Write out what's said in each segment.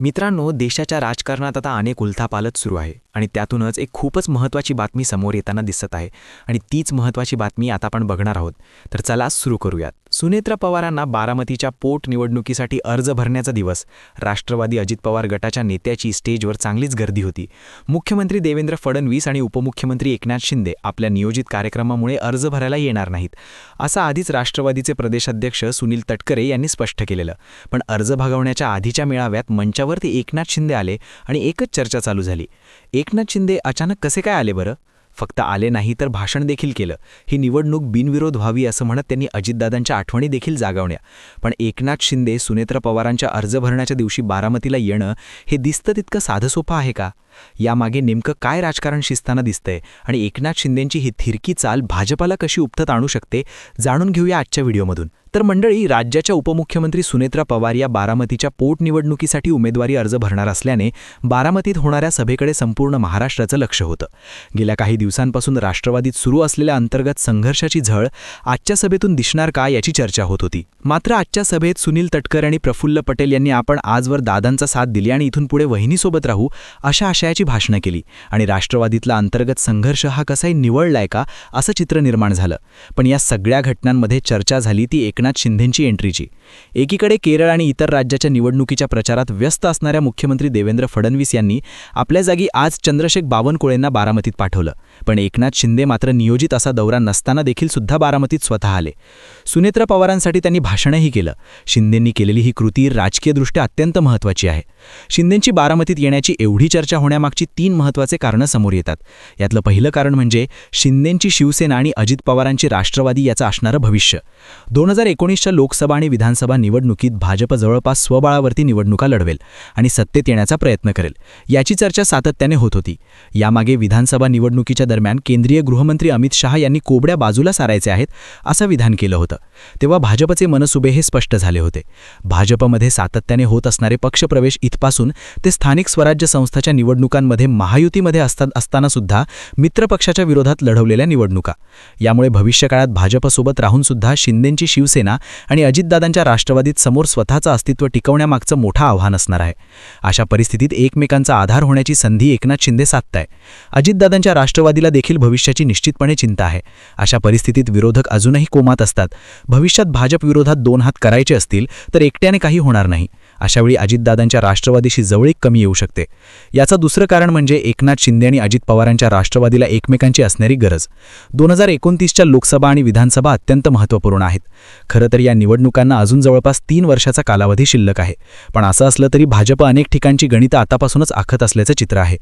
मित्रांनो, देशाच्या राजकारणात आता अनेक उलथापालथ सुरू आहे आणि त्यातूनच एक खूपच महत्त्वाची बातमी समोर येताना दिसत आहे आणि तीच महत्त्वाची बातमी आता आपण बघणार आहोत. तर चला सुरू करूयात. सुनेत्रा पवारांना बारामतीच्या पोटनिवडणुकीसाठी अर्ज भरण्याचा दिवस. राष्ट्रवादी अजित पवार गटाच्या नेत्याची स्टेजवर चांगलीच गर्दी होती. मुख्यमंत्री देवेंद्र फडणवीस आणि उपमुख्यमंत्री एकनाथ शिंदे आपल्या नियोजित कार्यक्रमामुळे अर्ज भरायला येणार नाहीत, असं आधीच राष्ट्रवादीचे प्रदेशाध्यक्ष सुनील तटकरे यांनी स्पष्ट केलेलं. पण अर्ज भगवण्याच्या आधीच्या मेळाव्यात मंचावरती एकनाथ शिंदे आले आणि एकच चर्चा चालू झाली. एकनाथ शिंदे अचानक कसे काय आले बरं? फक्त आले नाही तर भाषण देखील केलं. ही निवडणूक बिनविरोध व्हावी असं म्हणत त्यांनी अजितदादांच्या आठवणी देखील जागवल्या. पण एकनाथ शिंदे सुनेत्रा पवारांच्या अर्ज भरण्याच्या दिवशी बारामतीला येणं हे दिसतं तितकं साधंसोपं आहे का? यामागे नेमकं काय राजकारण शिजताना दिसतंय आणि एकनाथ शिंदेंची ही थिरकी चाल भाजपाला कशी उपतत आणू शकते, जाणून घेऊया आजच्या व्हिडिओमधून. तर मंडळी, राज्याच्या उपमुख्यमंत्री सुनेत्रा पवार या बारामतीच्या पोटनिवडणुकीसाठी उमेदवारी अर्ज भरणार असल्याने बारामतीत होणाऱ्या सभेकडे संपूर्ण महाराष्ट्राचं लक्ष होतं. गेल्या काही दिवसांपासून राष्ट्रवादीत सुरू असलेल्या अंतर्गत संघर्षाची झळ आजच्या सभेतून दिसणार का याची चर्चा होत होती. मात्र आजच्या सभेत सुनील तटकर आणि प्रफुल्ल पटेल यांनी आपण आजवर दादांचा साथ दिली आणि इथून पुढे वहिनीसोबत राहू अशा आशयाची भाषणं केली आणि राष्ट्रवादीतला अंतर्गत संघर्ष हा कसाही निवळलाय का असं चित्र निर्माण झालं. पण या सगळ्या घटनांमध्ये चर्चा झाली ती एकनाथ शिंदेंची एंट्रीची. एकीकडे केरळ आणि इतर राज्याच्या निवडणुकीच्या प्रचारात व्यस्त असणाऱ्या मुख्यमंत्री देवेंद्र फडणवीस यांनी आपल्या जागी आज चंद्रशेखर बावनकुळेंना बारामतीत पाठवलं. पण एकनाथ शिंदे मात्र नियोजित असा दौरा नसताना देखील सुद्धा बारामतीत स्वतः आले. सुनेत्रा पवारांसाठी त्यांनी भाषणही केलं. शिंदेंनी केलेली ही कृती राजकीयदृष्ट्या अत्यंत महत्त्वाची आहे. शिंदेंची बारामतीत येण्याची एवढी चर्चा होण्यामागची 3 महत्त्वाचे कारणं समोर येतात. यातलं पहिलं कारण म्हणजे शिंदेंची शिवसेना आणि अजित पवारांची राष्ट्रवादी याचं असणारं भविष्य. 2019च्या लोकसभा आणि विधानसभा निवडणुकीत भाजप जवळपास स्वबळावरती निवडणुका लढवेल आणि सत्तेत येण्याचा प्रयत्न करेल, याची चर्चा सातत्याने होत होती. यामागे विधानसभा निवडणुकीच्या दरम्यान केंद्रीय गृहमंत्री अमित शहा यांनी कोबड्या बाजूला सारायचे आहेत असं विधान केलं होतं. तेव्हा भाजपचे मनसुबे हे स्पष्ट झाले होते. भाजपमध्ये सातत्याने होत असणारे पक्षप्रवेश इथपासून ते स्थानिक स्वराज्य संस्थाच्या निवडणुकांमध्ये महायुतीमध्ये असताना सुद्धा मित्रपक्षाच्या विरोधात लढवलेल्या निवडणुका. यामुळे भविष्यकाळात भाजपसोबत राहून सुद्धा शिंदेंची शिवसेना आणि अजितदादांच्या राष्ट्रवादीत समोर स्वतःचं अस्तित्व टिकवण्यामागचं मोठं आव्हान असणार आहे. अशा परिस्थितीत एकमेकांचा आधार होण्याची संधी एकनाथ शिंदे साधताय. अजितदादांच्या राष्ट्रवादीला देखील भविष्याची निश्चितपणे चिंता आहे. अशा परिस्थितीत विरोधक अजूनही कोमात असतात. भविष्यात भाजप विरोधात 2 हात करायचे असतील तर एकट्याने काही होणार नाही. अशावेळी अजितदादांच्या राष्ट्रवादीशी जवळीक कमी येऊ शकते. याचं दुसरं कारण म्हणजे एकनाथ शिंदे आणि अजित पवारांच्या राष्ट्रवादीला एकमेकांची असणारी गरज. 2029च्या लोकसभा आणि विधानसभा अत्यंत महत्त्वपूर्ण आहेत. खरं तर या निवडणुकांना अजून जवळपास 3 वर्षाचा कालावधी शिल्लक आहे. पण असं असलं तरी भाजप अनेक ठिकाणची गणितं आतापासूनच आखत असल्याचं चित्र आहे.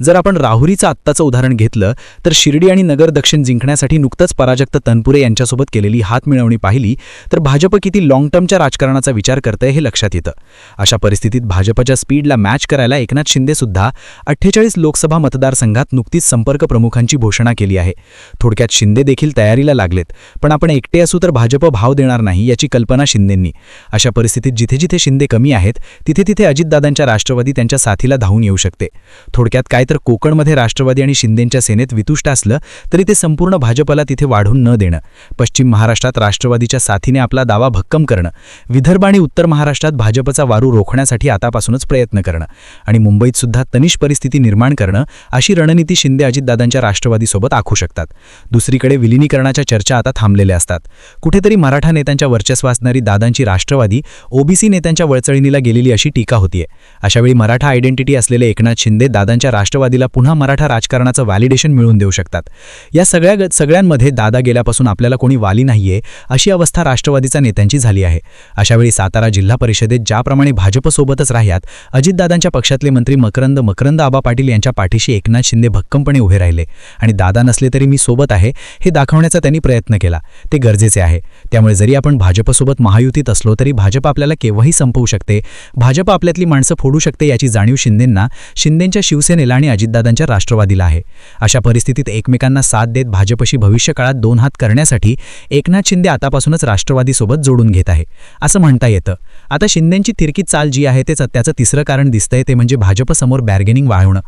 जर आपण राहुरीचं आत्ताचं उदाहरण घेतलं तर शिर्डी आणि नगर दक्षिण जिंकण्यासाठी नुकतंच पराजक्त तनपुरे यांच्यासोबत केलेली हातमिळवणी पाहिली तर भाजप किती लाँग टर्मच्या राजकारणाचा विचार करतंय हे लक्षात येतं. अशा परिस्थितीत भाजपच्या स्पीडला मॅच करायला एकनाथ शिंदे सुद्धा 48 लोकसभा मतदारसंघात नुकतीच संपर्क प्रमुखांची घोषणा केली आहे. थोडक्यात शिंदे देखील तयारीला लागलेत. पण आपण एकटे असू तर भाजप भाव देणार नाही याची कल्पना शिंदेंनी. अशा परिस्थितीत जिथे जिथे शिंदे कमी आहेत तिथे तिथे अजितदादांच्या राष्ट्रवादी त्यांच्या साथीला धावून येऊ शकते. थोडक्यात काय तर कोकणमध्ये राष्ट्रवादी आणि शिंदेंच्या सेनेत वितुष्ट असलं तरी ते संपूर्ण भाजपला तिथे वाढून न देणं, पश्चिम महाराष्ट्रात राष्ट्रवादीच्या साथीने आपला दावा भक्कम करणं, विदर्भ आणि उत्तर महाराष्ट्रात भाजपचा वारू रोखण्यासाठी आतापासूनच प्रयत्न करणं आणि मुंबईत सुद्धा तनिष परिस्थिती निर्माण करणं अशी रणनीती शिंदे अजितदादांच्या राष्ट्रवादीसोबत आखू शकतात. दुसरीकडे विलिनीकरणाच्या चर्चा आता थांबलेल्या असतात. कुठेतरी मराठा नेत्यांच्या वर्चस्व असणारी दादांची राष्ट्रवादी ओबीसी नेत्यांच्या वळचळीनीला गेलेली अशी टीका होतीये. अशावेळी मराठा आयडेंटिटी असलेले एकनाथ शिंदे दादांच्या राष्ट्रवादीला पुन्हा मराठा राजकारणाचं व्हॅलिडेशन मिळवून देऊ शकतात. या सगळ्यांमध्ये दादा गेल्यापासून आपल्याला कोणी वाली नाहीये अशी अवस्था राष्ट्रवादीच्या नेत्यांची झाली आहे. अशावेळी सातारा जिल्हा परिषदेत ज्याप्रमाणे भाजपसोबतच राहतात अजितदादांच्या पक्षातले मंत्री मकरंद आबा पाटील यांच्या पाठीशी एकनाथ शिंदे भक्कमपणे उभे राहिले आणि दादा नसले तरी मी सोबत आहे हे दाखवण्याचा त्यांनी प्रयत्न केला. ते गरजेचे आहे. त्यामुळे जरी आपण भाजपसोबत महायुतीत असलो तरी भाजप आपल्याला केव्हाही संपवू शकते, भाजप आपल्यातली माणसं फोडू शकते याची जाणीव शिंदेंना, शिंदेंच्या शिवसेनेला आणि अजितदादांच्या राष्ट्रवादीला आहे. अशा परिस्थितीत एकमेकांना साथ देत भाजपशी भविष्यकाळात 2 हात करण्यासाठी एकनाथ शिंदे आतापासूनच राष्ट्रवादीसोबत जोडून घेत आहे असं म्हणता येतं. आता शिंदेंची नाटकी चाल जी आहे त्याचं तिसरं कारण दिसतंय ते म्हणजे भाजपसमोर बॅर्गेनिंग वाढवणं.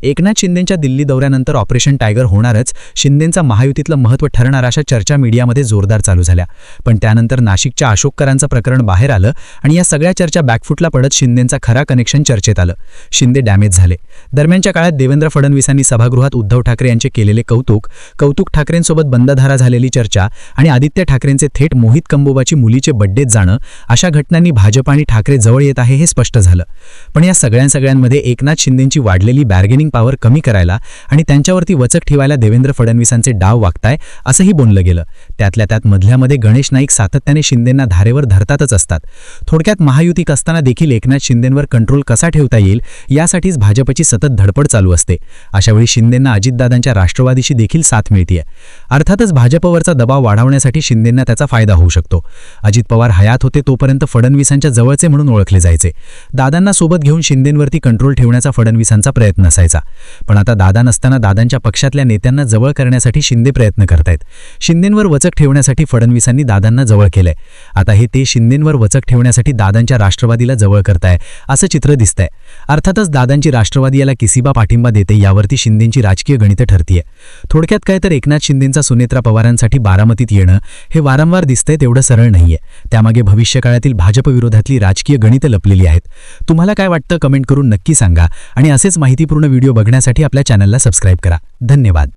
एकनाथ शिंदेंच्या दिल्ली दौऱ्यानंतर ऑपरेशन टायगर होणारच, शिंदेंचा महायुतीतलं महत्त्व ठरणार अशा चर्चा मीडियामध्ये जोरदार चालू झाल्या. पण त्यानंतर नाशिकच्या अशोककरांचं प्रकरण बाहेर आलं आणि या सगळ्या चर्चा बॅकफुटला पडत शिंदेंचा खरा कनेक्शन चर्चेत आलं. शिंदे डॅमेज झाले. दरम्यानच्या काळात देवेंद्र फडणवीसांनी सभागृहात उद्धव ठाकरे यांचे केलेले कौतुक ठाकरेंसोबत बंदधारा झालेली चर्चा आणि आदित्य ठाकरेंचे थेट मोहित कंबोबाची मुलीचे बड्डेत जाणं अशा घटनांनी भाजप आणि ठाकरे जवळ येत आहे हे स्पष्ट झालं. पण या सगळ्यांमध्ये एकनाथ शिंदेंची वाढलेली बार्गेनिंग पॉवर कमी करायला आणि त्यांच्यावरती वचक ठेवायला देवेंद्र फडणवीसांचे डाव वागताय असंही बोललं गेलं. त्यातल्या त्यात मधल्यामध्ये गणेश नाईक सातत्याने शिंदेंना धारेवर धरतातच असतात. थोडक्यात महायुतीत असताना देखील एकनाथ शिंदेंवर कंट्रोल कसा ठेवता येईल यासाठीच भाजपची सतत धडपड चालू असते. अशावेळी शिंदेंना अजितदादांच्या राष्ट्रवादीशी देखील साथ मिळतीये. अर्थातच भाजपवरचा दबाव वाढवण्यासाठी शिंदेंना त्याचा फायदा होऊ शकतो. अजित पवार हयात होते तोपर्यंत फडणवीसांच्या जवळचे म्हणून ओळखले जायचे. दादांना सोबत घेऊन शिंदेंवरती कंट्रोल ठेवण्याचा फडणवीसांचा प्रयत्न असायचा. पण आता दादा नसताना दादांच्या पक्षातल्या नेत्यांना जवळ करण्यासाठी शिंदे प्रयत्न करतायत. शिंदेंवर वचक ठेवण्यासाठी फडणवीसांनी दादांना जवळ केलंय. आता हे ते शिंदेंवर वचक ठेवण्यासाठी दादांच्या राष्ट्रवादीला जवळ करताय असं चित्र दिसतंय. अर्थातच दादांची राष्ट्रवादी याला किसिबा पाठिंबा देते यावरती शिंदेंची राजकीय गणितं ठरतीये. थोडक्यात काय तर एकनाथ शिंदेंचा सुनेत्रा पवारांसाठी बारामतीत येणं हे वारंवार दिसतंय तेवढं सरळ नाहीये. त्यामागे भविष्यकाळातील भाजप विरोधातली राजकीय गणितं लपलेली आहेत. तुम्हाला काय वाटतं कमेंट करून नक्की सांगा आणि असेच माहितीपूर्ण व्हिडिओ बघण्यासाठी आपल्या चॅनलला सबस्क्राईब करा. धन्यवाद.